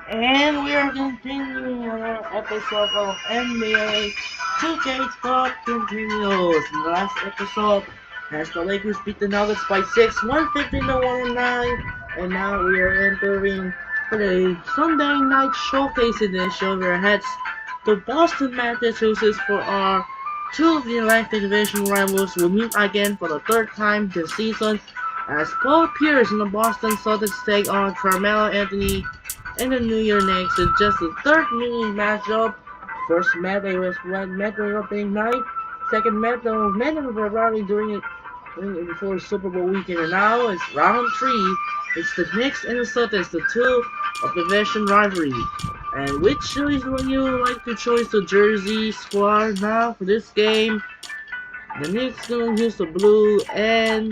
And we are continuing our episode of NBA 2K Talk continues. In the last episode, as the Lakers beat the Nuggets by 6, 115 to 109. And now we are entering the Sunday night showcase edition. We're heads to Boston, Massachusetts for our two of the Atlantic Division rivals will meet again for the third time this season as Paul Pierce and the Boston Celtics take on Carmelo Anthony and the New Year Knicks. It's just the third mini matchup. First met they was met on opening night. Second met they met in February during it before Super Bowl weekend. And now it's round three. It's the Knicks and the Celtics, the two of the division rivalry. And which series would you like to choose the jersey squad now for this game? The Knicks gonna use the blue and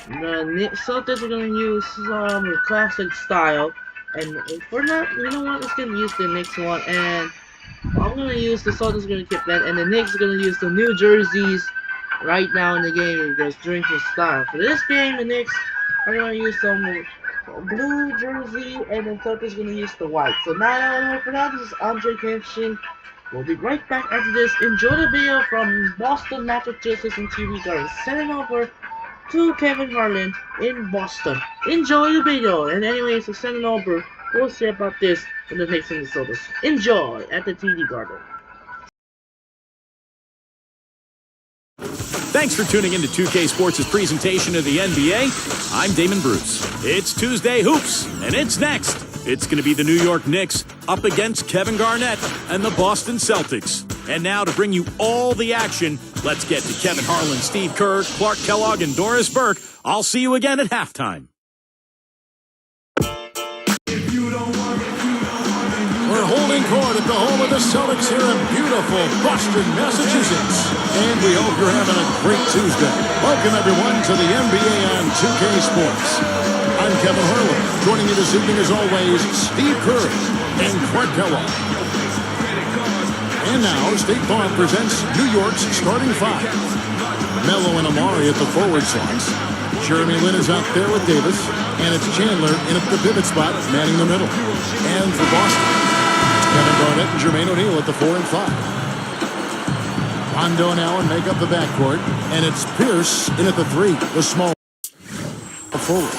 the Celtics are gonna use some classic style. And if we're not, you know what? Let's gonna use the Knicks one, and I'm gonna use the Celtics. Gonna keep that, and the Knicks are gonna use the new jerseys right now in the game because during the style. For this game, the Knicks are gonna use some blue jersey, and the Celtics gonna use the white. So now, for now, this is Andre Kenshin. We'll be right back after this. Enjoy the video from Boston, Massachusetts, and TV Garden. Sending over to Kevin Harlan in Boston. Enjoy the video. And anyways, so send it over. We'll see about this in the next episode. Enjoy at the TD Garden. Thanks for tuning in to 2K Sports' presentation of the NBA. I'm Damon Bruce. It's Tuesday Hoops, and it's next. It's going to be the New York Knicks up against Kevin Garnett and the Boston Celtics. And now to bring you all the action, let's get to Kevin Harlan, Steve Kerr, Clark Kellogg, and Doris Burke. I'll see you again at halftime. We're holding court at the home of the Celtics here in beautiful Boston, Massachusetts. And we hope you're having a great Tuesday. Welcome, everyone, to the NBA on 2K Sports. I'm Kevin Harlan. Joining me this evening, as always, Steve Kerr and Clark Kellogg. And now, State Farm presents New York's starting five. Melo and Amari at the forward slots. Jeremy Lin is out there with Davis. And it's Chandler in at the pivot spot, manning the middle. And for Boston, Kevin Garnett and Jermaine O'Neal at the 4 and 5. Rondo and Allen make up the backcourt. And it's Pierce in at the 3, the small forward.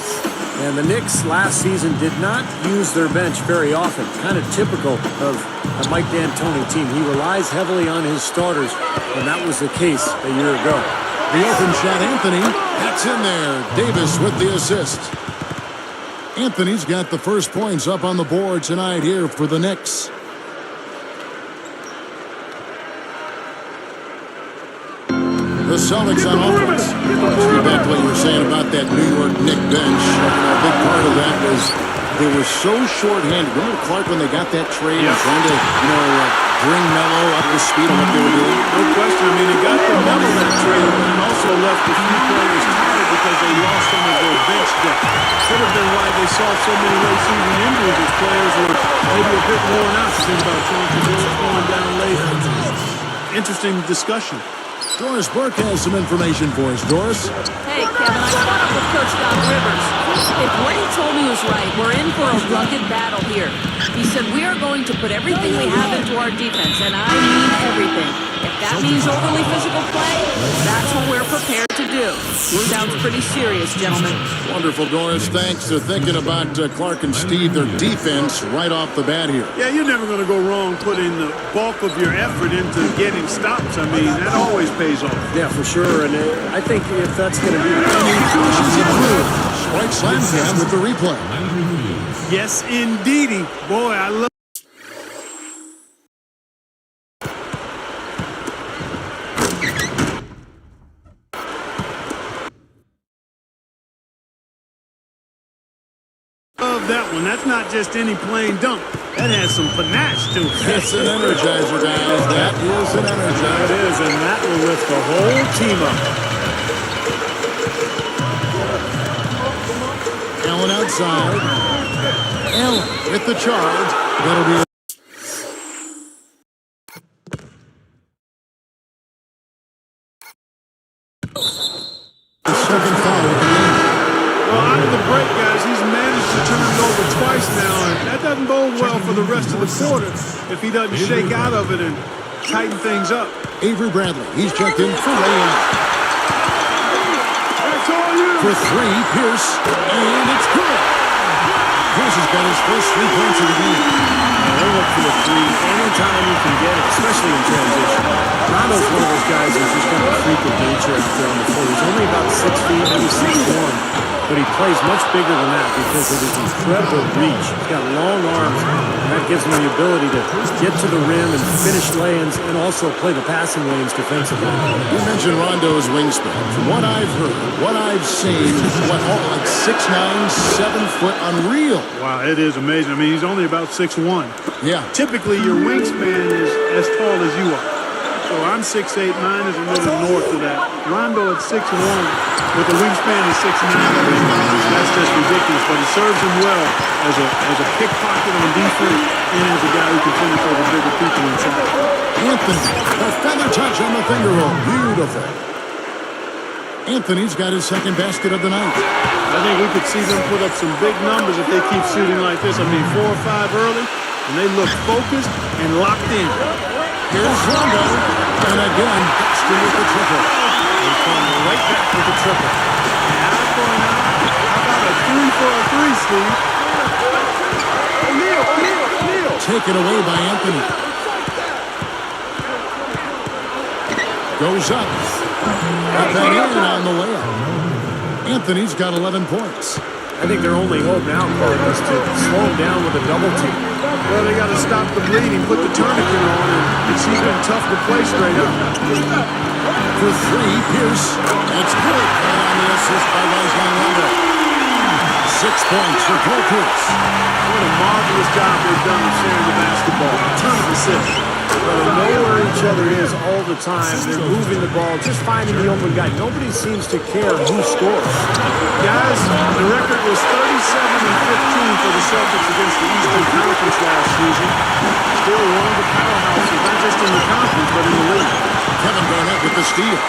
And the Knicks last season did not use their bench very often. Kind of typical of a Mike D'Antoni team. He relies heavily on his starters, and that was the case a year ago. The open shot, Anthony. That's in there. Davis with the assist. Anthony's got the first points up on the board tonight here for the Knicks. The Celtics on offense. Let's get back to what you were saying about that New York Knicks bench. A big part of that was they were so short-handed. Remember Clark when they got that trade and trying to, bring Melo up to speed on what they were doing? No question. I mean, they got the Melo that trade and also left a few players tired because they lost some of their bench depth. Could have been why they saw so many late season injuries as players were maybe a bit worn out. Think about going down late. Interesting discussion. Doris Burke has some information for us. Doris? Hey, Kevin, I caught up with Coach Doc Rivers. If what he told me was right, we're in for a rugged battle here. He said we are going to put everything we have into our defense, and I mean everything. If that means overly physical play, that's what we're prepared to do. Sounds pretty serious, gentlemen. Wonderful, Doris. Thanks for thinking about Clark and Steve, their defense, right off the bat here. Yeah, you're never going to go wrong putting the bulk of your effort into getting stops. I mean, that always pays off. Yeah, for sure. And I think if that's going to be the Strike slam cam with the replay. Yes, indeedy. Boy, I love that one. That's not just any plain dunk. That has some panache to it. That's an energizer, guys. That is an energizer. It is, and that will lift the whole team up. Allen outside. Allen with the charge. That'll be the second foul. Well, out of the break, guys, he's managed to to turn it over twice now, and that doesn't bode well for the rest of the quarter if he doesn't shake out of it and tighten things up. Avery Bradley, he's checked in for layup. For three, Pierce, and it's good. Pierce has got his first 3 points of the game. They look for the three anytime you can get it, especially in transition. Rondo's one of those guys who's just got a freak of nature out there on the floor. He's only about 6 feet, maybe 6'1", but he plays much bigger than that because of his incredible reach. He's got long arms, and that gives him the ability to get to the rim and finish lay-ins and also play the passing lanes defensively. You mentioned Rondo's wingspan. From what I've heard, what I've seen, like 6'9", 7 foot, unreal. Wow, it is amazing. I mean, he's only about 6'1". Yeah. Typically, your wingspan is as tall as you are. So I'm 6'8", mine is a little north of that. Rondo at 6'1", with a wingspan of 6'9", that's just ridiculous. But it serves him well as a pickpocket on defense and as a guy who can finish over bigger people inside. Anthony, a feather touch on the finger roll. Beautiful. Anthony's got his second basket of the night. I think we could see them put up some big numbers if they keep shooting like this. I mean, 4 or 5 early, and they look focused and locked in. Here's Rondo, and again, Buxton with the triple. They come right back with the triple. Now going out. How about a 3 for a 3, Steve? O'Neal. Taken away by Anthony. Goes up. Got that in on the layup. Anthony's got 11 points. I think their only hope now, Clark, is to slow him down with a double team. Well, they got to stop the bleeding, put the tourniquet on, and it's even tough to play straight up. For three, Pierce. That's good. And on the assist by Rajon Rondo. 6 points for Paul Pierce. What a marvelous job they've done of sharing the basketball. A ton of assists. Well, they know where each other is all the time. They're moving the ball, just finding the open guy. Nobody seems to care who scores. Guys, the record was 37-15 for the Celtics against the Eastern Conference last season. Still one of the powerhouses, not just in the conference, but in the league. Kevin Garnett with the steal.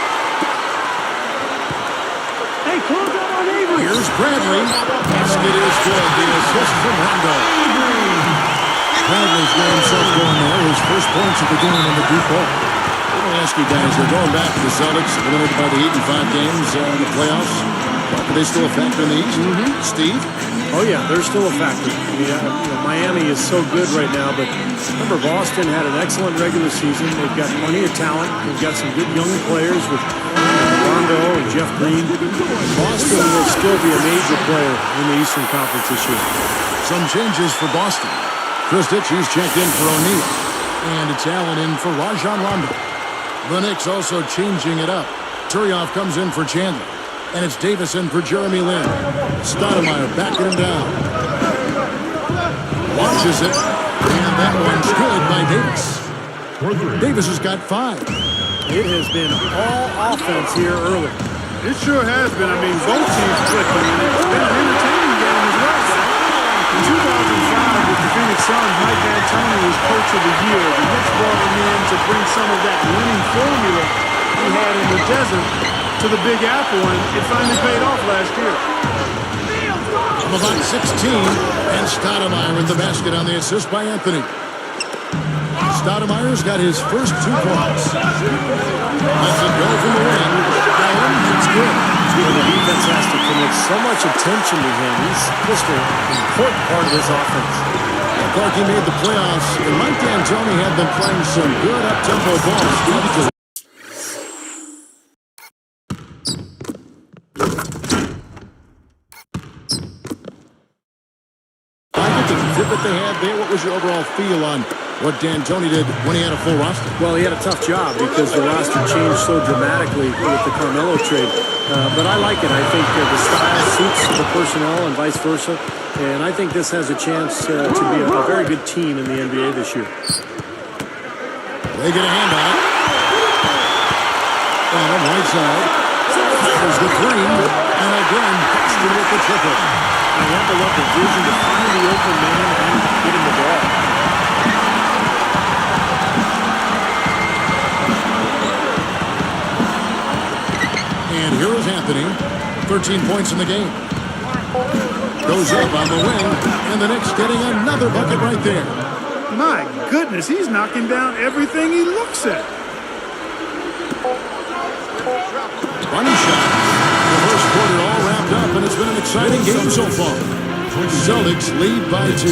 Hey, close out on Avery. Here's Bradley. Basket is good. The assist from Rondo. Bradley's got himself going there. His first points of the game in the deep ball. I'm going to ask you guys, they're going back to the Celtics, eliminated by the 8 and 5 games in the playoffs. Are they still a factor in the East? Steve? Oh, yeah, they're still a factor. Miami is so good right now, but remember, Boston had an excellent regular season. They've got plenty of talent. They've got some good young players with Rondo and Jeff Green. Boston will still be a major player in the Eastern Conference this year. Some changes for Boston. Chris Ditchie's checked in for O'Neal. And it's Allen in for Rajon Rondo. The Knicks also changing it up. Turioff comes in for Chandler. And it's Davis in for Jeremy Lin. Stoudemire backing him down. Launches it. And that one's good by Davis. Davis has got 5. It has been all offense here early. It sure has been. I mean, both teams clicking, and it's been an entertaining game as well, guys. In 2005, with the Phoenix Suns, Mike D'Antoni was Coach of the Year. The Knicks brought him in to bring some of that winning formula he had in the desert to the Big Apple, and it finally paid off last year. From about 16, and Stoudemire with the basket on the assist by Anthony. Stoudemire's got his first 2 points. Lets it go from the wing. Allen, it's good. The defense has to commit so much attention to him. He's just an important part of this offense. Clark, he made the playoffs, and Mike D'Antoni had them playing some good up-tempo ball. That they had there. What was your overall feel on what D'Antoni did when he had a full roster? Well, he had a tough job because the roster changed so dramatically with the Carmelo trade. But I like it. I think the style suits the personnel and vice versa. And I think this has a chance to be a very good team in the NBA this year. They get a hand on it. And right side. There's the 3. And again, Buxton with the triple. They have enough vision to find the open man and get him the ball. And here is Anthony. 13 points in the game. Goes up on the wing, and the Knicks getting another bucket right there. My goodness, he's knocking down everything he looks at. Bunny shot. The first quarter all wrapped up, and it's been an exciting game so far. Celtics lead by 2.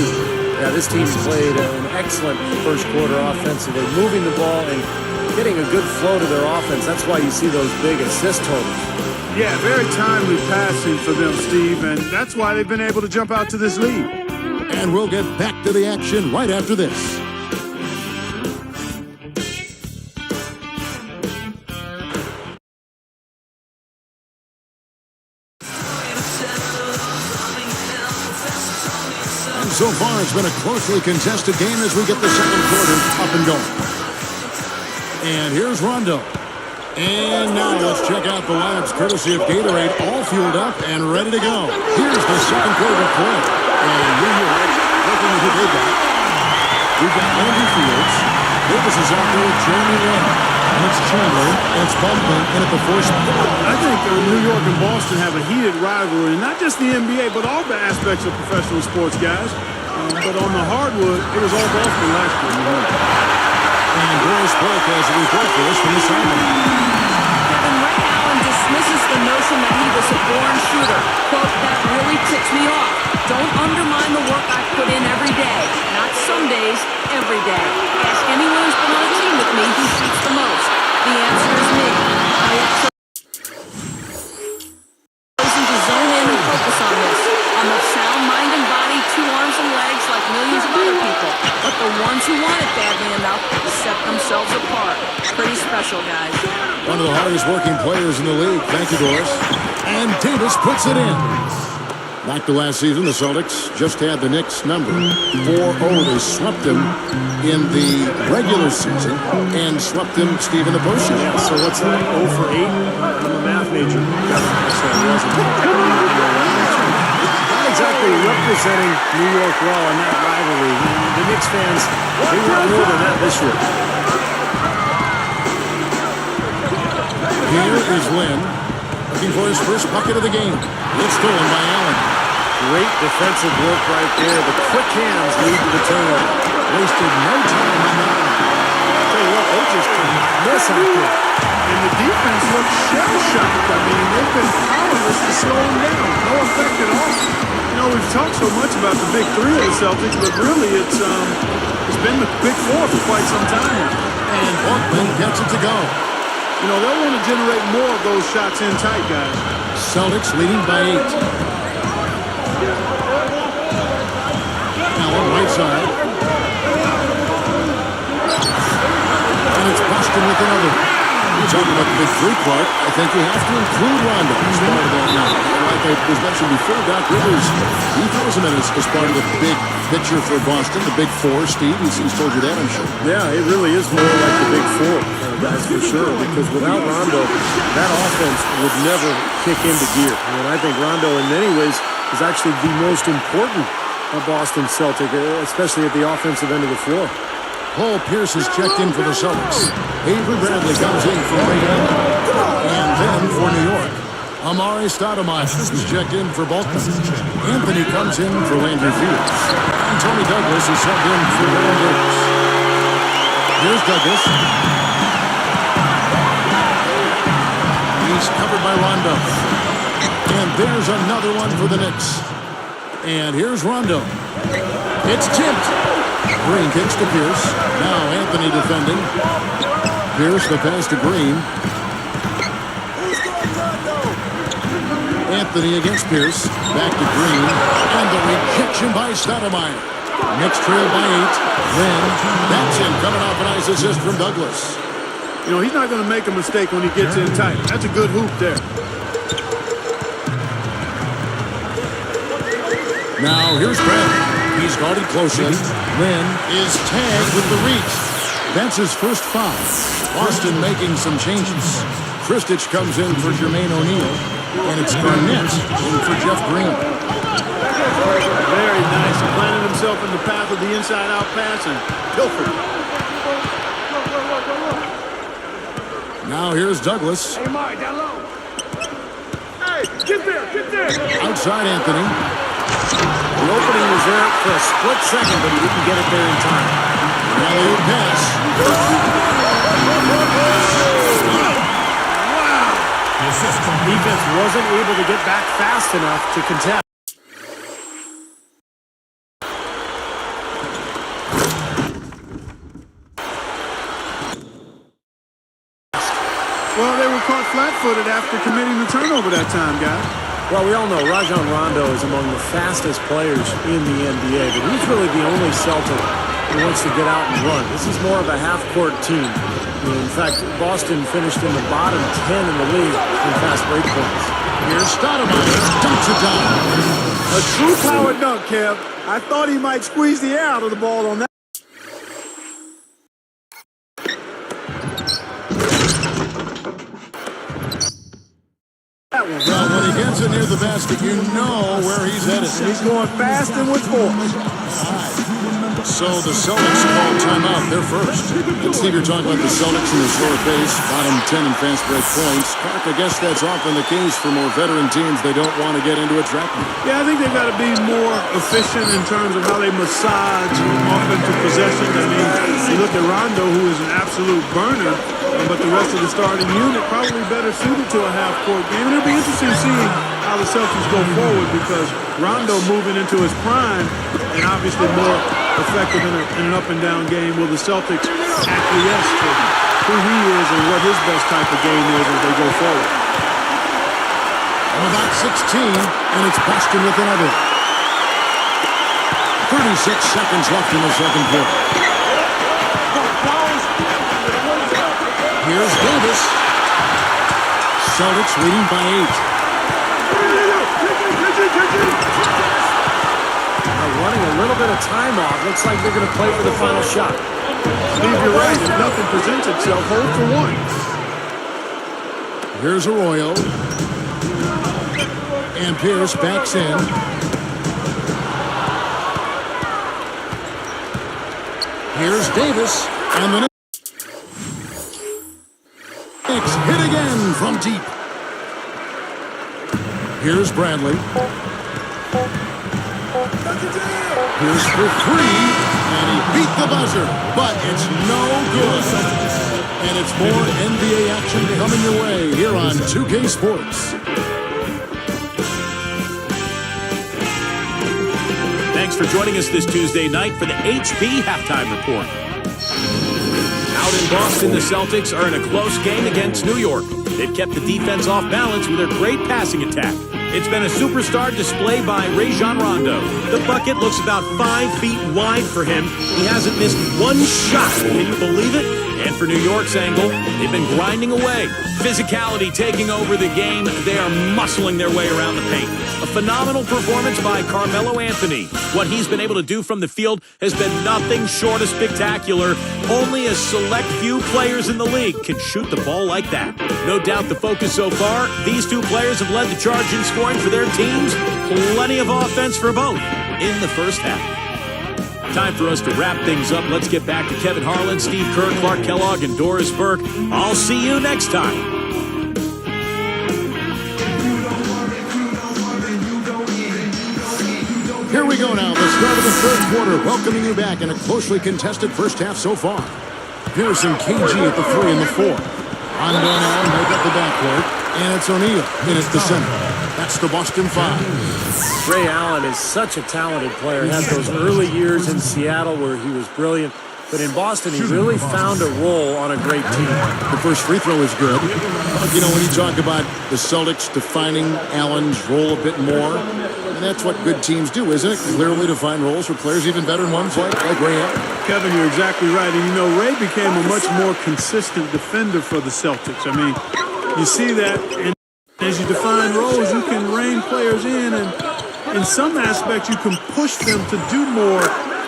Yeah, this team's played an excellent first quarter offensively, moving the ball and getting a good flow to their offense. That's why you see those big assist totals. Yeah, very timely passing for them, Steve, and that's why they've been able to jump out to this lead. And we'll get back to the action right after this. And so far, it's been a closely contested game as we get the second quarter up and going. And here's Rondo. And now let's check out the lineups courtesy of Gatorade, all fueled up and ready to go. Here's the second quarter play. And New York looking at who they got. We've got Andrew Fields. Davis is out there with Jeremy Lin. And it's Chandler. And it's Bumpman in at the 4 spot. I think New York and Boston have a heated rivalry, not just the NBA, but all the aspects of professional sports, guys. But on the hardwood, it was all Boston last year. And Boris Burke has a report for us from the sideline. Kevin, Ray Allen dismisses the notion that he was a born shooter. Quote, that really ticks me off. Don't undermine the work I put in every day. Not some days, every day. Ask anyone who's been on a team with me who shoots the most. The answer is me. I have chosen to zone in and focus on this. I'm of sound mind and body, 2 arms and legs like millions of other people. But the ones who want it badly enough set themselves apart. Pretty special, guys. One of the hardest working players in the league. Thank you, Doris. And Davis puts it in. Back to last season, the Celtics just had the Knicks number 4-0. They swept them in the regular season and swept them, Steve, in the postseason. Yeah, so what's that, 0 for 8? I'm a math major. So I wasn't. Not exactly representing New York well in that rivalry. The Knicks fans, they want more than that this year. Here is Lin, looking for his first bucket of the game. It's stolen by Allen. Great defensive work right there. The quick hands lead to the turnover. Wasted no time on that one. I'll tell you what, they just did not miss out there. And the defense looks shell-shocked. I mean, they've been powerless to slow them down. No effect at all. You know, we've talked so much about the big 3 of the Celtics, but really it's been the big 4 for quite some time now. And Buckman gets it to go. You know, they'll want to generate more of those shots in tight, guys. Celtics leading by 8. Allen, right side. And it's Boston with another. You're talking about the big 3, Clark. I think you have to include Rondo as part of that now. Like I was mentioned before, Doc Rivers, he throws him in as part of the big picture for Boston, the big 4, Steve. He's told you that, I'm sure. Yeah, it really is more like the big 4, that's for sure, because without Rondo, that offense would never kick into gear. And I think Rondo, in many ways, is actually the most important Boston Celtic, especially at the offensive end of the floor. Paul Pierce has checked in for the Celtics. Avery Bradley comes in for Ray Allen. And then for New York, Amari Stoudemire is checked in for Baltimore. Anthony comes in for Landry Fields. And Tony Douglas is subbed in for Aaron Davis. Here's Douglas. He's covered by Rondo. And there's another one for the Knicks. And here's Rondo. It's tipped. Green kicks to Pierce. Now Anthony defending. Pierce the pass to Green. Anthony against Pierce. Back to Green. And the rejection by Stoudemire. Knicks trail by 8. Then that's in, coming off a nice assist from Douglas. You know, he's not going to make a mistake when he gets in tight. That's a good hoop there. Now here's Bradley. He's guarded closely. Lin is tagged with the reach. That's his first foul. Boston making some changes. Kristich comes in for Jermaine O'Neal. And it's Garnett in for Jeff Green. Very nice. He planted himself in the path of the inside-out pass and pilfered. Now here's Douglas. Hey, Mike, down low. Hey, get there, get there. Outside Anthony. The opening was there for a split second, but he didn't get it there in time. Alley-oop pass. Defense wasn't able to get back fast enough to contest. Well, they were caught flat-footed after committing the turnover that time, guys. Well, we all know Rajon Rondo is among the fastest players in the NBA, but he's really the only Celtic who wants to get out and run. This is more of a half-court team. In fact, Boston finished in the bottom 10 in the league in fast break points. Here's Stoudemire. Dunks it down. A true power dunk, Kev. I thought he might squeeze the air out of the ball on that. Well, when he gets it near the basket, you know where he's headed. He's going fast and with force. So the Celtics call timeout. They're first. And Steve, you're talking about the Celtics in the short base, bottom 10 in fast break points. Clark, I guess that's often the case for more veteran teams. They don't want to get into a trap. Yeah, I think they've got to be more efficient in terms of how they massage offensive possessions. I mean, you look at Rondo, who is an absolute burner, but the rest of the starting unit probably better suited to a half-court game. And it'll be interesting seeing how the Celtics go forward because Rondo moving into his prime and obviously more effective in an up-and-down game. Will the Celtics acquiesce to who he is and what his best type of game is as they go forward? About 16, and it's Boston with another. 36 seconds left in the second quarter. Here's Davis. Celtics leading by 8. Running a little bit of time off. Looks like they're going to play for the final shot. Steve, you're right. If nothing presents itself, hold for one. Here's Arroyo. And Pierce backs in. Here's Davis. And the Knicks hit again from deep. Here's Bradley. Here's for three, and he beat the buzzer, but it's no good. And it's more NBA action coming your way here on 2K Sports. Thanks for joining us this Tuesday night for the HP Halftime Report. Out in Boston, the Celtics are in a close game against New York. They've kept the defense off balance with their great passing attack. It's been a superstar display by Rajon Rondo. The bucket looks about 5 feet wide for him. He hasn't missed one shot. Can you believe it? And for New York's angle, they've been grinding away. Physicality taking over the game. They are muscling their way around the paint. A phenomenal performance by Carmelo Anthony. What he's been able to do from the field has been nothing short of spectacular. Only a select few players in the league can shoot the ball like that. No doubt the focus so far, these two players have led the charge in scoring for their teams. Plenty of offense for both in the first half. Time for us to wrap things up. Let's get back to Kevin Harlan, Steve Kerr, Clark Kellogg, and Doris Burke. I'll see you next time. Here we go now, the start of the third quarter, welcoming you back in a closely contested first half so far. Pearson, KG at the 3 and the 4. Rondo and Allen make up the backcourt, and it's O'Neal in at the center. That's the Boston 5. Ray Allen is such a talented player. Had those early years in Seattle where he was brilliant. But in Boston, he really found a role on a great team. The first free throw is good. You know, when you talk about the Celtics defining Allen's role a bit more, and that's what good teams do, isn't it? Clearly define roles for players, even veteran ones like Ray Allen. Kevin, you're exactly right. And, you know, Ray became a much more consistent defender for the Celtics. I mean, you see that, and as you define roles, you can rein players in, and in some aspects, you can push them to do more.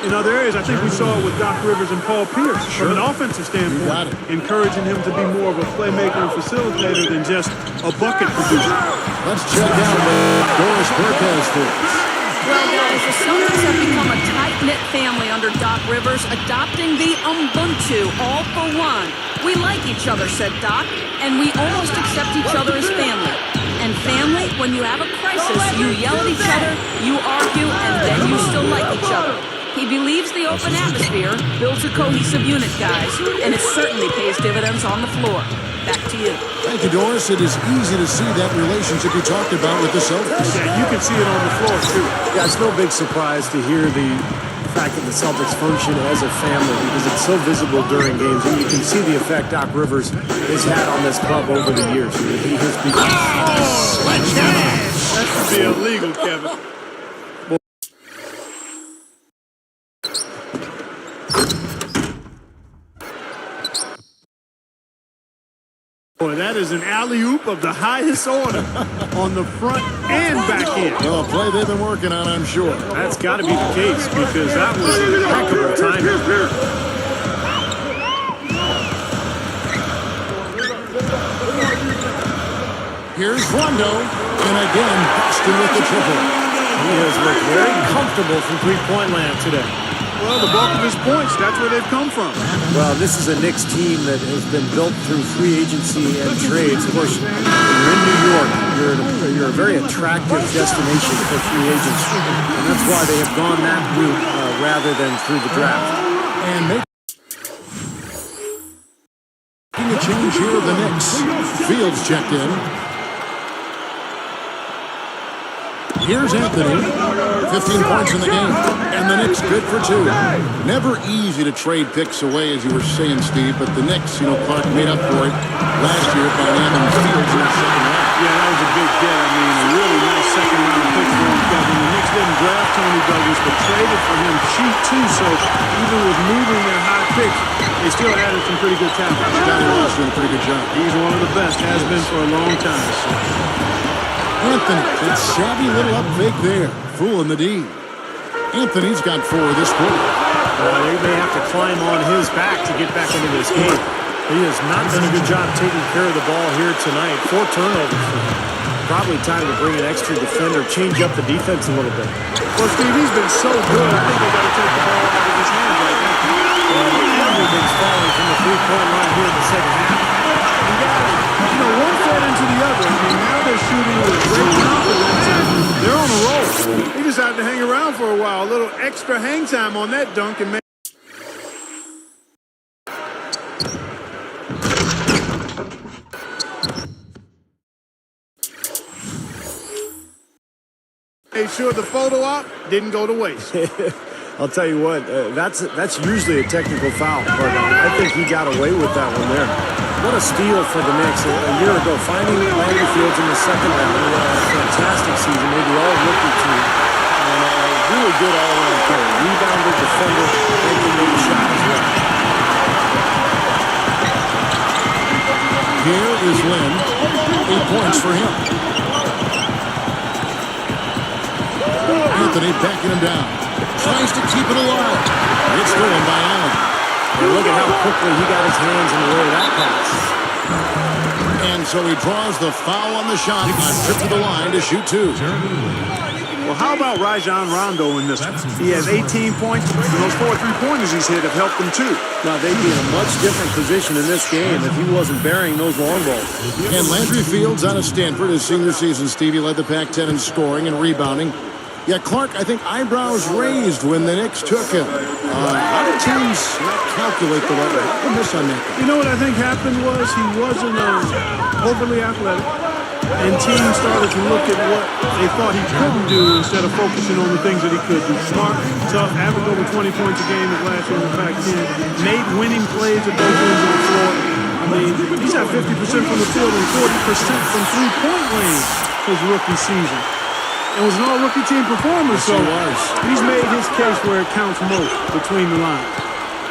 In other areas, I think we saw it with Doc Rivers and Paul Pierce. From an offensive standpoint, encouraging him to be more of a playmaker and facilitator than just a bucket producer. Let's check out what Doris Burke has for us. Well, guys, the Celtics have become a tight-knit family under Doc Rivers, adopting the Ubuntu, all for one. We like each other, said Doc, and we almost accept each other as family. And family, when when you have a crisis, you yell at each other, you argue, and then you still like each other. He believes the open atmosphere builds a cohesive unit, guys, and it certainly pays dividends on the floor. Back to you. Thank you, Doris. It is easy to see that relationship you talked about with the Celtics. Yeah, you can see it on the floor, too. Yeah, it's no big surprise to hear the fact that the Celtics function as a family because it's so visible during games, and you can see the effect Doc Rivers has had on this club over the years. He has become... That should be illegal, Kevin. Boy, that is an alley-oop of the highest order on the front and back end. Well, a play they've been working on, I'm sure. That's got to be the case because that was impeccable timing. Here's Rondo, and again, Boston with the triple. He has looked very comfortable from three-point land today. Well, the bulk of his points, that's where they've come from. Well, this is a Knicks team that has been built through free agency and trades. Of course, when you're in New York, you're a very attractive destination for free agents. And that's why they have gone that route rather than through the draft. And making a change here of the Knicks. Fields checked in. Here's Anthony. 15 points in the game. And the Knicks good for 2. Never easy to trade picks away, as you were saying, Steve, but the Knicks, Clark made up for it last year by having Fields in the second round. Yeah, that was a big get. I mean, a really nice second-round pick for him, Kevin. The Knicks didn't draft Tony Douglas, but traded for him cheap, too, so even with moving their high picks, they still added some pretty good talent. Scotty Ross doing a pretty good job. He's one of the best, has been for a long time. Anthony, that savvy little up fake there, fooling the D. Anthony's got 4 this quarter. They may have to climb on his back to get back into this game. He has not done a good job taking care of the ball here tonight. 4 turnovers for him. Probably time to bring an extra defender, change up the defense a little bit. Well, Steve, he's been so good. I think they got to take the ball out of his hands right now. Everything's falling from the three-point line here in the second half. One fed into the other. I mean, now they're shooting with great confidence, and they're on a roll. He decided to hang around for a while. A little extra hang time on that dunk, and made sure the photo op didn't go to waste. I'll tell you what, that's usually a technical foul, but I think he got away with that one there. What a steal for the Knicks. A year ago, finding Landry Fields in the second round. A fantastic season, maybe all rookie team. And a really good all-around player. Rebounder, defender, and can make a shot as well. Here is Lynn. 8 points for him. Anthony backing him down. Tries to keep it alive. It's stolen by Allen. And look at how quickly he got his hands in the way of that pass. And so he draws the foul on the shot. A trip to the line to shoot 2. Well, how about Rajon Rondo in this one? He has 18 points, and those 4 3-pointers he's hit have helped him too. Now, they'd be in a much different position in this game if he wasn't burying those long balls. And Landry Fields out of Stanford, his senior season, Stevie led the Pac-10 in scoring and rebounding. Yeah, Clark, I think eyebrows raised when the Knicks took him. How do teams not calculate the right way? I'll miss on that guy. You know what I think happened was he wasn't overly athletic, and teams started to look at what they thought he couldn't do instead of focusing on the things that he could do. Smart, tough, averaged over 20 points a game his last year in the Pac-10, made winning plays at both ends of the floor. I mean, he's at 50% from the field and 40% from three-point range his rookie season. It was an all-rookie team performance, so he's made his case where it counts most between the lines.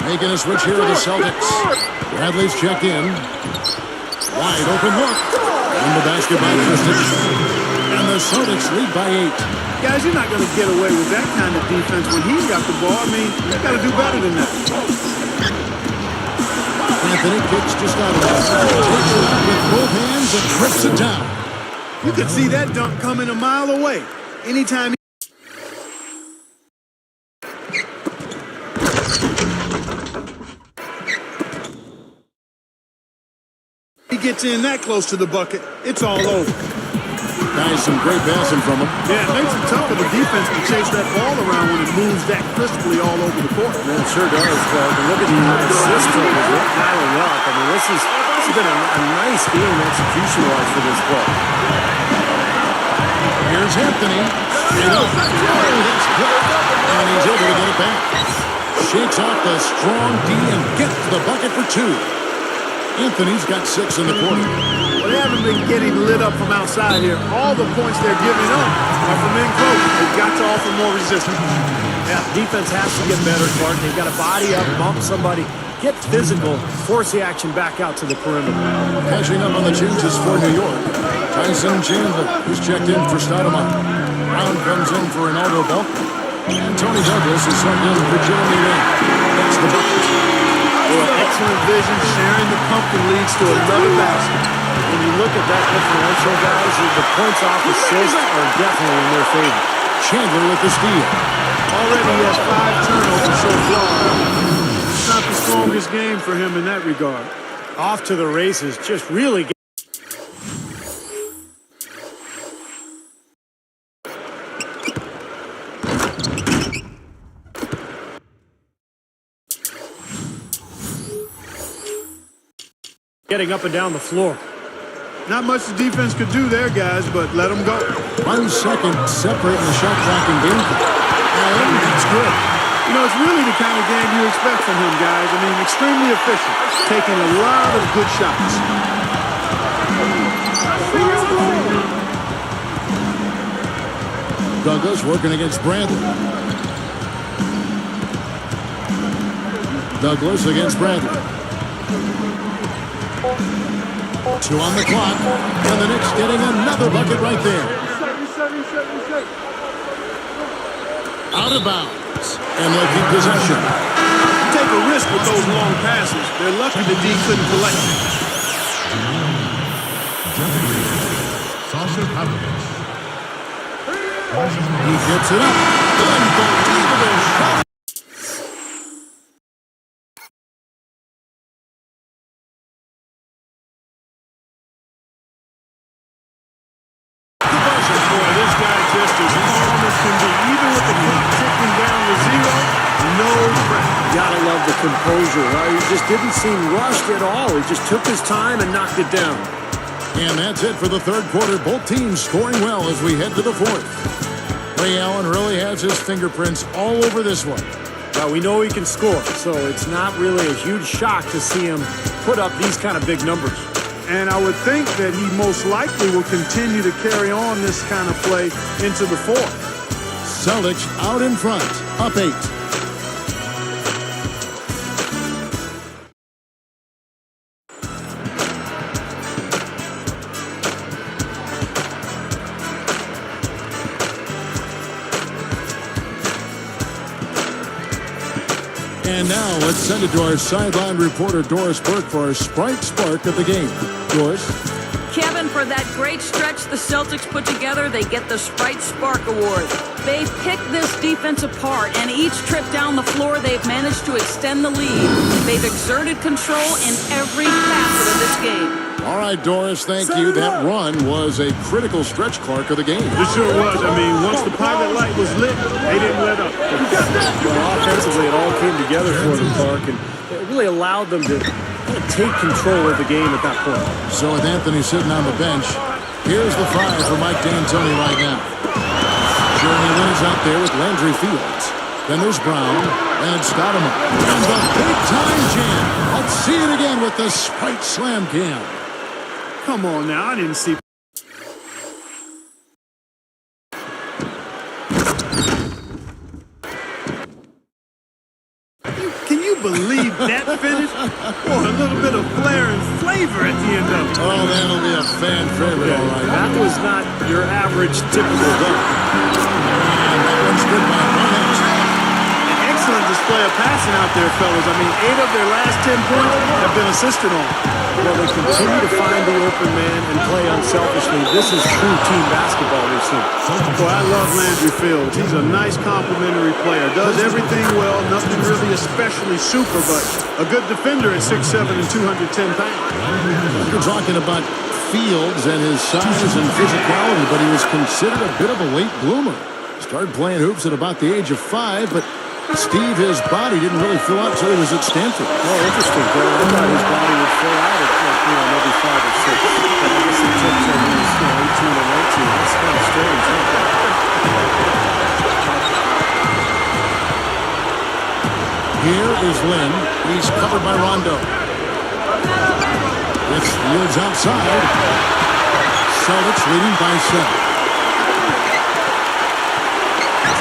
Making a switch here with the Celtics. Bradley's checked in. Wide open look. In the basket by Tristan. And the Celtics lead by 8. Guys, you're not going to get away with that kind of defense when he's got the ball. I mean, you got to do better than that. Anthony kicks just out of it. Takes it out with both hands and trips it down. You could see that dunk coming a mile away. Anytime he gets in that close to the bucket, it's all over. Guys, some great passing from him. Yeah, it makes it tough for the defense to chase that ball around when it moves that crisply all over the court. Yeah, it sure does. Look at the assist totals that piling up. I mean, this has been a nice game execution-wise for this play. Here's Anthony. Straight up. Oh, it's good. And he's able to get it back. Shakes off the strong D and gets the bucket for 2. Anthony's got 6 in the quarter. Well, they haven't been getting lit up from outside here. All the points they're giving up are from in close. They've got to offer more resistance. Yeah, defense has to get better, Clark. They've got to body up, bump somebody, get physical, force the action back out to the perimeter. Catching up on the changes for New York. Tyson Chandler, who's checked in for Stoudemire. Brown comes in for an auto ball. And Tony Douglas is subbed in for Jeremy Lin. That's the bucket. Excellent vision, sharing the pumpkin leads to another basket. When you look at that differential, guys, the points off assists are definitely in their favor. Chandler with the steal. Already he has 5 turnovers so far. It's not the strongest game for him in that regard. Off to the races, just really getting up and down the floor. Not much the defense could do there, guys, but let them go. 1 second separating the shot clock and game clock. And that's good. You know, it's really the kind of game you expect from him, guys. I mean, extremely efficient, taking a lot of good shots. Douglas working against Bradley. Douglas against Bradley. 2 on the clock, and the Knicks getting another bucket right there. Out of bounds, and they'll keep possession. You take a risk with those long passes. They're lucky the D couldn't collect it. He gets it up. Unbelievable shot. Composure, right? He just didn't seem rushed at all. He just took his time and knocked it down. And that's it for the third quarter. Both teams scoring well as we head to the fourth. Ray Allen really has his fingerprints all over this one. Well, we know he can score, so it's not really a huge shock to see him put up these kind of big numbers. And I would think that he most likely will continue to carry on this kind of play into the fourth. Celtics out in front, up 8. And now let's send it to our sideline reporter, Doris Burke, for our Sprite Spark of the game. Doris? Kevin, for that great stretch the Celtics put together, they get the Sprite Spark Award. They picked this defense apart, and each trip down the floor, they've managed to extend the lead. They've exerted control in every facet of this game. All right, Doris, thank you. That run was a critical stretch, Clark, of the game. It sure was. I mean, once the pilot light was lit, they didn't let up. Well, offensively, it all came together for them, Clark, and it really allowed them to take control of the game at that point. So with Anthony sitting on the bench, here's the 5 for Mike D'Antoni right now. Jeremy Lin is out there with Landry Fields. Then there's Brown and Stoudemire. And the big-time jam. Let's see it again with the Sprite Slam Cam. Come on now, I didn't see. Can you believe that finish? Boy, a little bit of flair and flavor at the end of it. Oh, that'll be a fan favorite, all right. That was not your average typical dunk. And that one's good by 1 inch. Excellent display of passing out there, fellas. I mean, 8 of their last 10 points have been assisted on. Well, they continue to find the open man and play unselfishly. This is true team basketball we've seen. Boy, I love Landry Fields. He's a nice complimentary player. Does everything well. Nothing really especially super, but a good defender at 6'7" and 210 pounds. You're talking about Fields and his size and physicality, but he was considered a bit of a late bloomer. Started playing hoops at about the age of 5, but Steve, his body didn't really fill out until he was at Stanford. Oh, interesting, Greg. I thought his body would fill out at maybe 5 or 6. But I guess it took till he was 18 or 19. That's kind of strange, huh? Here is Lynn. He's covered by Rondo. It's Fields outside. Celtics leading by 7.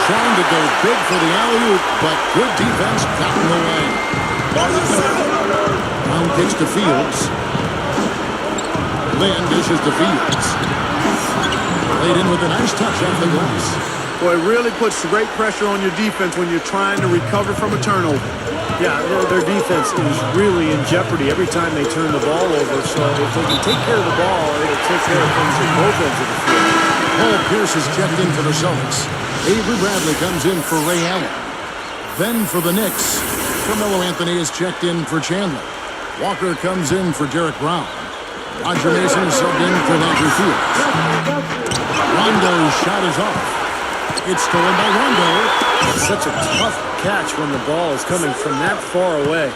Trying to go big for the alley-oop, but good defense got in the way. Brown kicks to Fields. Lynn dishes to Fields. Laid in with a nice touch off the glass. Boy, it really puts great pressure on your defense when you're trying to recover from a turnover. Yeah, their defense is really in jeopardy every time they turn the ball over. So if they can take care of the ball, it'll take care of things at both ends of the field. Paul Pierce is checked in for the Celtics. Avery Bradley comes in for Ray Allen. Then for the Knicks, Carmelo Anthony is checked in for Chandler. Walker comes in for Derek Brown. Roger Mason is subbed in for Landry Fields. Rondo's shot is off. It's stolen by Rondo. It's such a tough catch when the ball is coming from that far away.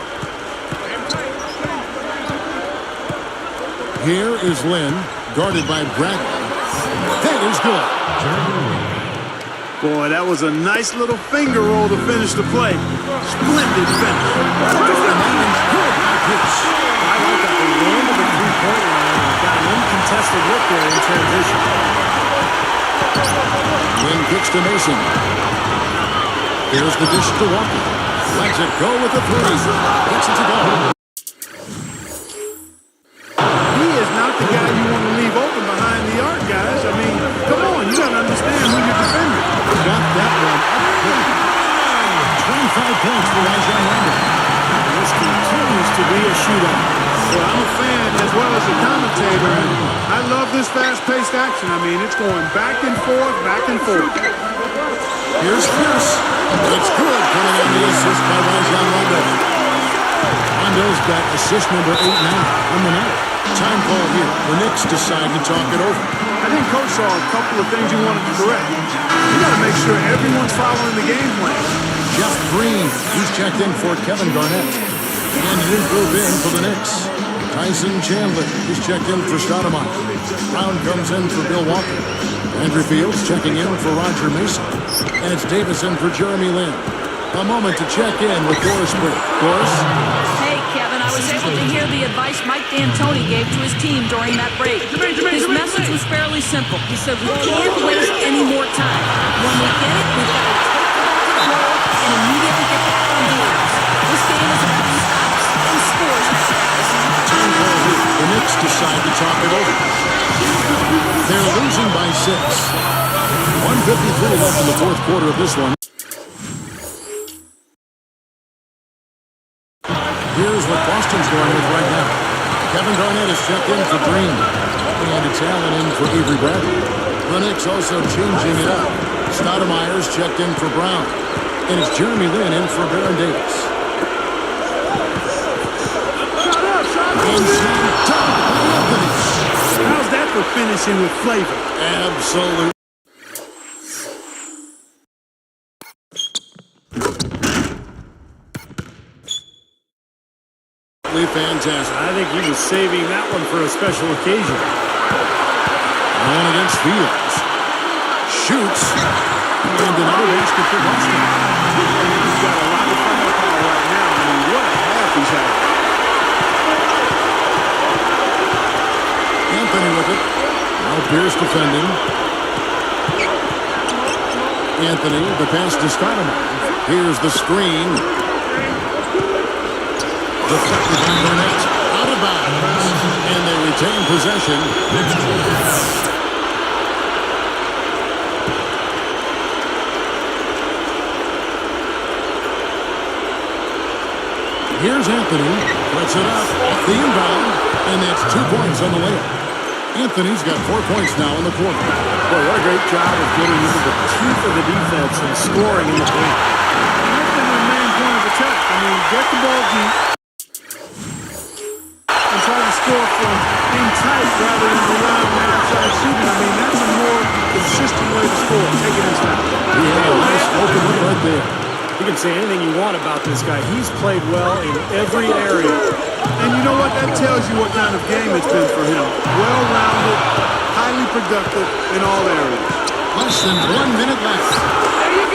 Here is Lynn, guarded by Bradley. That is good. Boy, that was a nice little finger roll to finish the play. Splendid finish. I like that. They ran to the three-point line and got an uncontested look there in transition. Lynn kicks to Mason. Here's the dish to Walker. Lets it go with the 3. Gets it to go. He is not the guy you want to leave open behind the arc, guys. I mean, come on, you got to understand who you're defending. Got that one up quick. 25 points for Rajon Rondo. This continues to be a shootout. Well, I'm a fan as well as a commentator, and I love this fast-paced action. I mean, it's going back and forth, back and forth. Here's Pierce. It's good, coming on the assist by Rajon Rondo. Rondo's got assist number 8 now on the night. Time call here. The Knicks decide to talk it over. I think Coach saw a couple of things he wanted to correct. You got to make sure everyone's following the game plan. Jeff Green, he's checked in for Kevin Garnett. And his group in for the Knicks. Tyson Chandler, he's checked in for Stoudemire. Brown comes in for Bill Walker. Andrew Fields checking in for Roger Mason. And it's Davison for Jeremy Lin. A moment to check in with Doris Brick. Doris? Hey, Kevin, I was able to hear the advice Mike D'Antoni gave to his team during that break. His message was fairly simple. He said, we can't waste any more time. When we get it, we've got to take the ball to the goal and immediately get back on defense. This game is about stops and scores now, guys. The Knicks decide to talk it over. They're losing by 6. 1:53 left in the fourth quarter of this one. Here's what Boston's going with right now. Kevin Garnett is checked in for Green. And it's Allen in for Avery Bradley. The Knicks also changing it up. Stoudemire's checked in for Brown. And it's Jeremy Lin in for Baron Davis. How's that for finishing with flavor? Absolutely. Fantastic. I think he was saving that one for a special occasion. On against Fields. Shoots. And another basket for Boston. He's got a lot of firepower right now. I mean, what a half he's had. Anthony with it. Now Pierce defending. Anthony, the pass to Stoudemire. Here's the screen. Deflected by Garnett. Out of bounds. And they retain possession. Here's Anthony. Puts it up. Off the inbound. And that's 2 points on the layup. Anthony's got 4 points now in the quarter. Boy, what a great job of getting into the teeth of the defense and scoring in the paint. Nothing on main point of attack. I mean, get the ball deep and try to score more from in tight rather than relying on outside shooting. I mean, that's a more consistent way to score. Take it inside. He had a nice open look right there. You can say anything you want about this guy. He's played well in every area. And you know what? That tells you what kind of game it's been for him. Well-rounded, highly productive in all areas. Less than 1 minute left.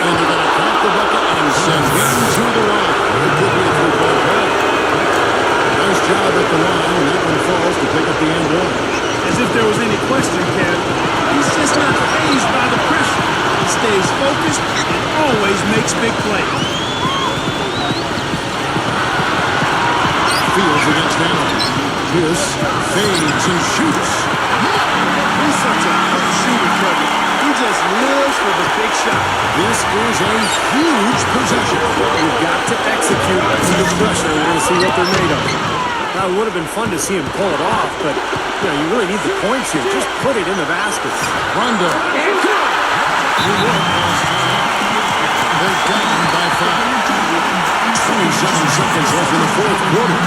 And they're going to crack the bucket and send him to the line. It could be a three-point play. Nice job at the line, and that one falls to pick up the end one. As if there was any question, Kev. He's just not fazed by the pressure. He stays focused and always makes big plays. Fields against Allen. Pierce fades and shoots. He's such a quick shooter, Kevin. He just lives for the big shot. This is a huge possession. You've got to execute under pressure. We're going to see what they're made of. Now, it would have been fun to see him pull it off, but you know, you really need the points here. Just put it in the basket. Rondo. They're down by 5. 27 seconds left in the fourth quarter.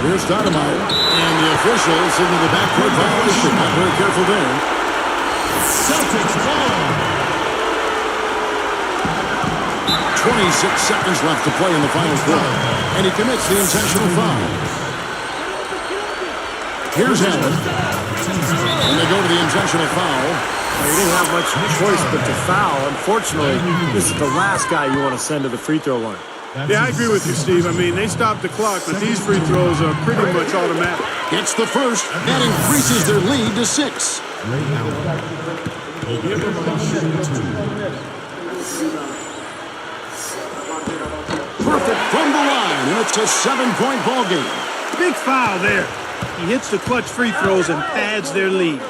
Here's Stoudemire, and the officials into the backcourt violation. Not very careful there. Celtics ball. 26 seconds left to play in the final quarter, and he commits the intentional foul. Here's Allen, and they go to the intentional foul. Well, you didn't have much choice but to foul. Unfortunately, this is the last guy you want to send to the free throw line. Yeah, I agree with you, Steve. I mean, they stopped the clock, but these free throws are pretty much automatic. It's the first. That increases their lead to 6. Perfect from the line, and it's a 7-point ball game. Big foul there. He hits the clutch free throws and pads their lead.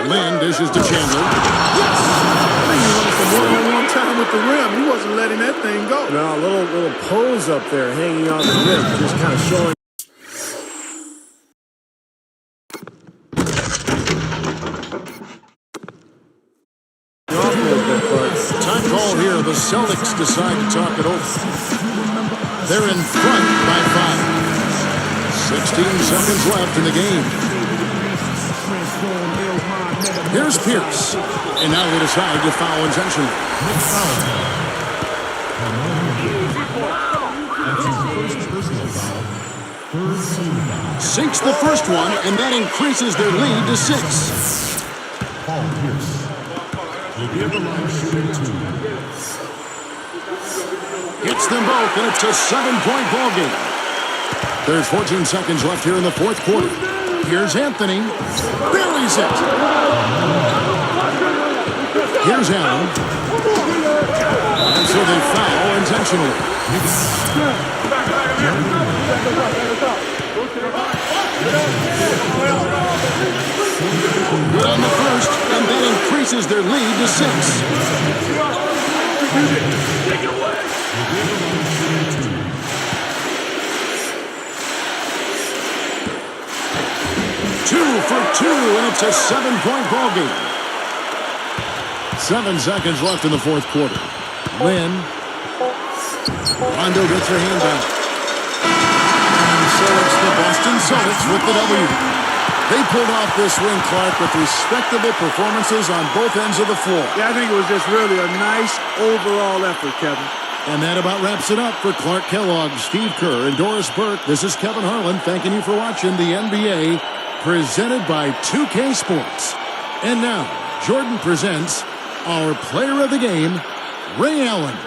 Lynn dishes to Chandler. He wanted some one-on-one time with the rim. He wasn't letting that thing go. No, a little pose up there, hanging on the rim, just kind of showing. Time call here. The Celtics decide to talk it over. They're in front by 5. 16 seconds left in the game. Here's Pierce. And now they decide to foul intentionally. Sinks the first one, and that increases their lead to 6. Paul Pierce. Hits them both, and it's a 7-point ball game. There's 14 seconds left here in the fourth quarter. Here's Anthony. Buries it. Here's Allen. And so they foul intentionally. Good on the first, and that increases their lead to 6. Take it away. 2 for 2, and it's a 7-point ball game. 7 seconds left in the fourth quarter. Lynn. Rondo gets her hand out. And so it's the Boston Celtics with the W. They pulled off this win, Clark, with respectable performances on both ends of the floor. Yeah, I think it was just really a nice overall effort, Kevin. And that about wraps it up for Clark Kellogg, Steve Kerr, and Doris Burke. This is Kevin Harlan thanking you for watching the NBA presented by 2K Sports. And now, Jordan presents our player of the game, Ray Allen.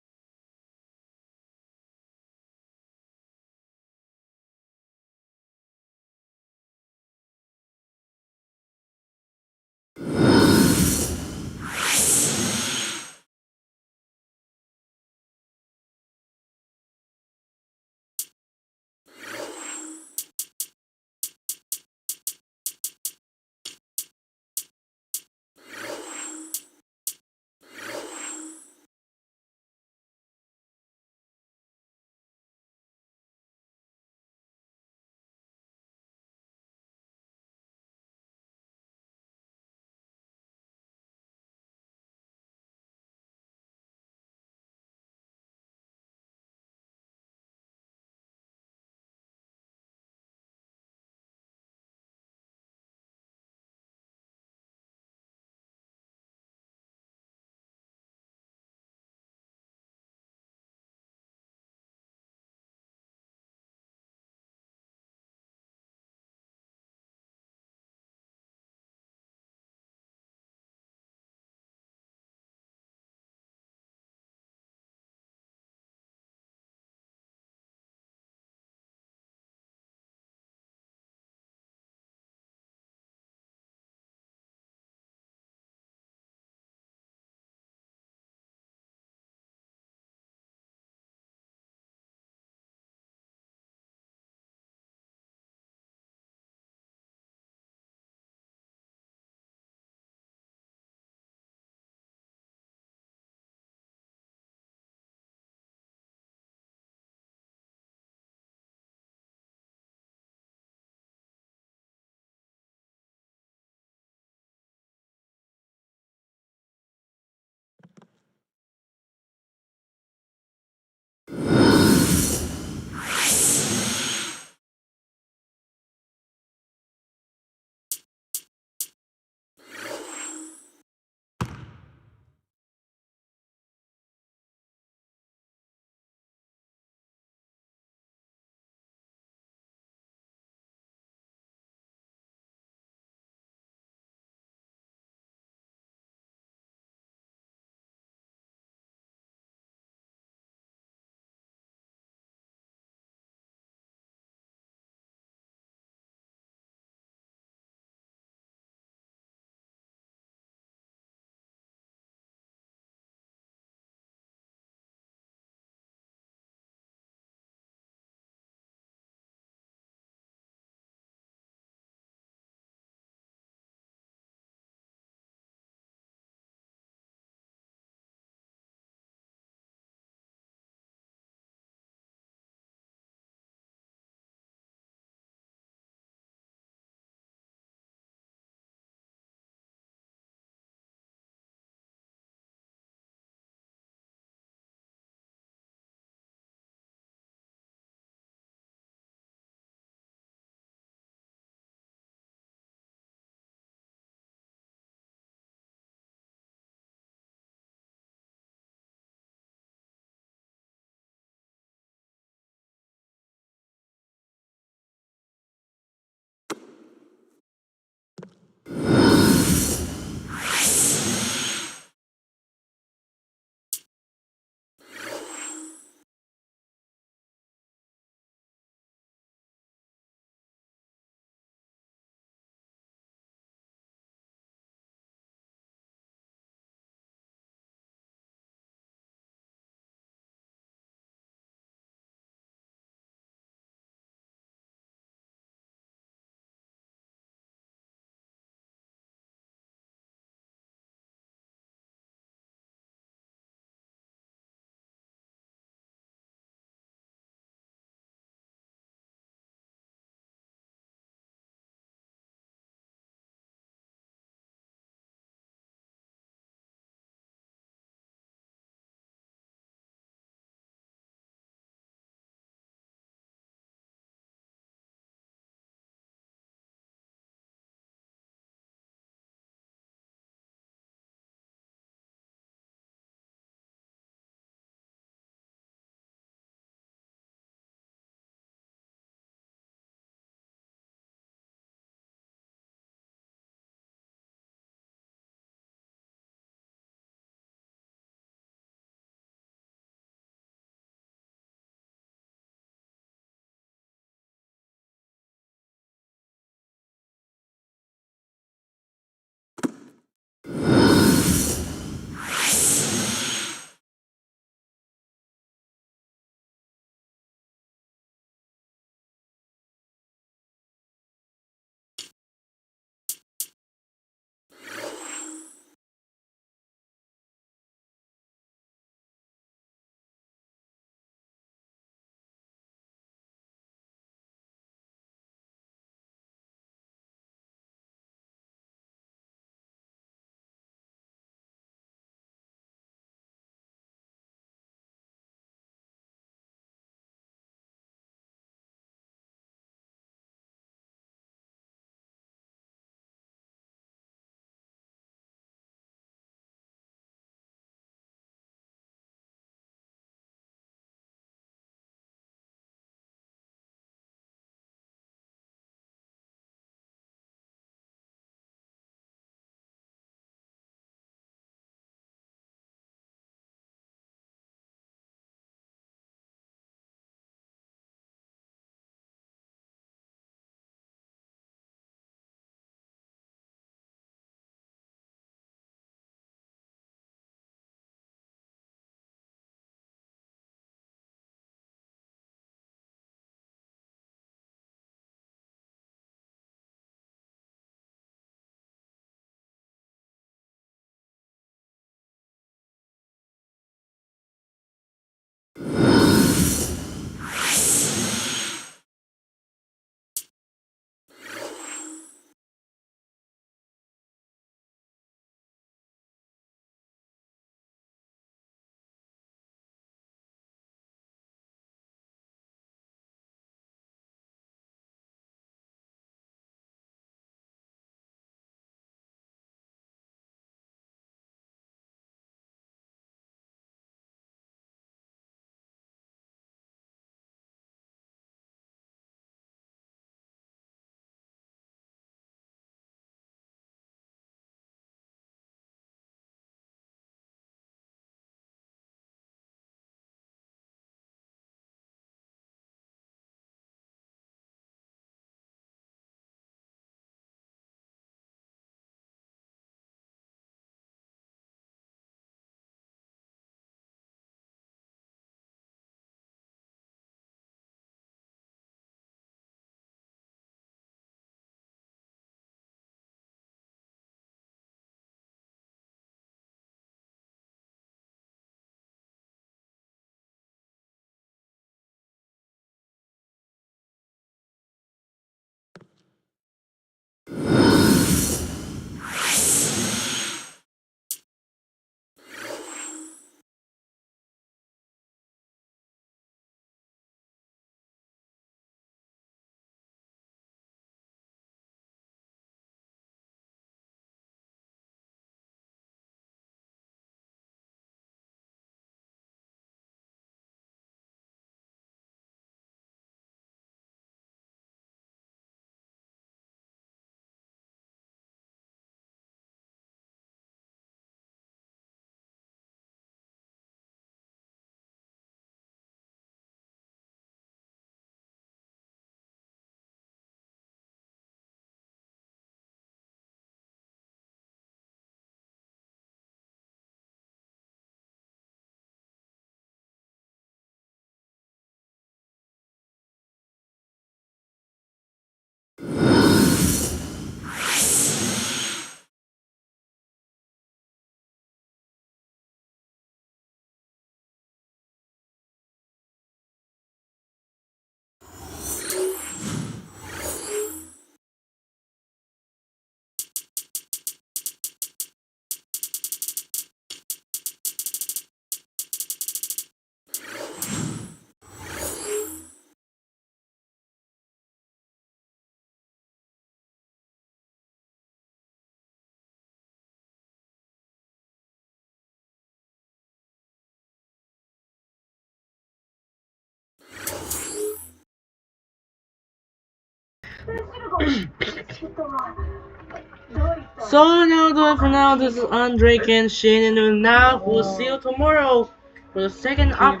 So now do it for now. This is Andre Kenshin, and now we'll see you tomorrow for the second up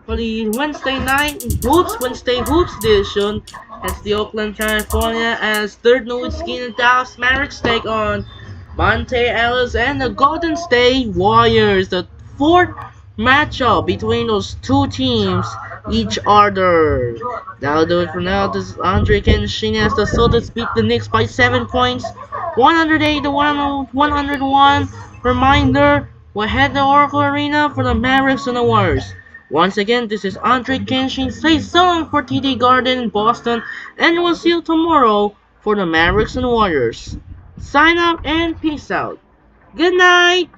for the Wednesday night Wednesday Hoops edition. It's the Oakland, California, as third Nowitzki and the Dallas Mavericks take on Monte Ellis and the Golden State Warriors. The fourth matchup between those two teams each other. That'll do it for now. This is Andre Kenshin as the Celtics beat the Knicks by 7 points. 108 to 101. Reminder, we'll head to Oracle Arena for the Mavericks and the Warriors. Once again, this is Andre Kenshin. Say so long for TD Garden in Boston, and we'll see you tomorrow for the Mavericks and Warriors. Sign up and peace out. Good night!